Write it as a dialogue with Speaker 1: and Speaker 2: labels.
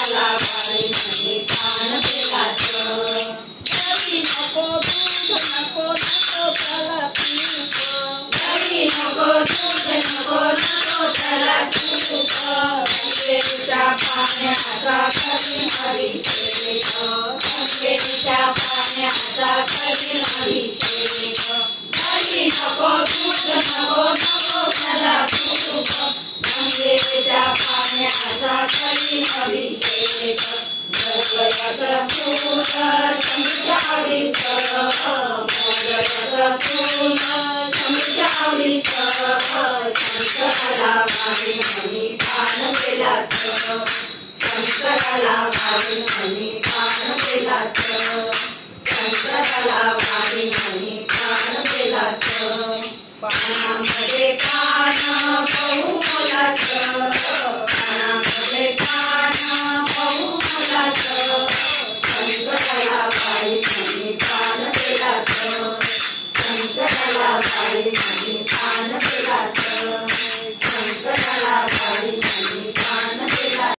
Speaker 1: शंकराला बाई म्हणे पान पेलाचं दही नको दूध नको नको त्याला तूप दही नको दूध नको नको त्याला तूप गंगेच्या पाण्याचा करीन अभिषेक गंगेच्या पाण्याचा करीन अभिषेक दही नको दूध नको नको त्याला तूप गंगेच्या पाण्याचा करीन अभिषेक मोगऱ्याचं फूल शंभूच्या मोगऱ्याचं फूल शंभूच्या शंकराला बाई म्हणे पान पेलाचं शंकराला बाई म्हणे पान पेलाचं शंकराला बाई म्हणे पान पेलाचं पानामध्ये पान बहुमोलाचं पानामध्ये पान बहुमोलाचं शंकराला बाई म्हणे पान पेलाचं शंकराला बाई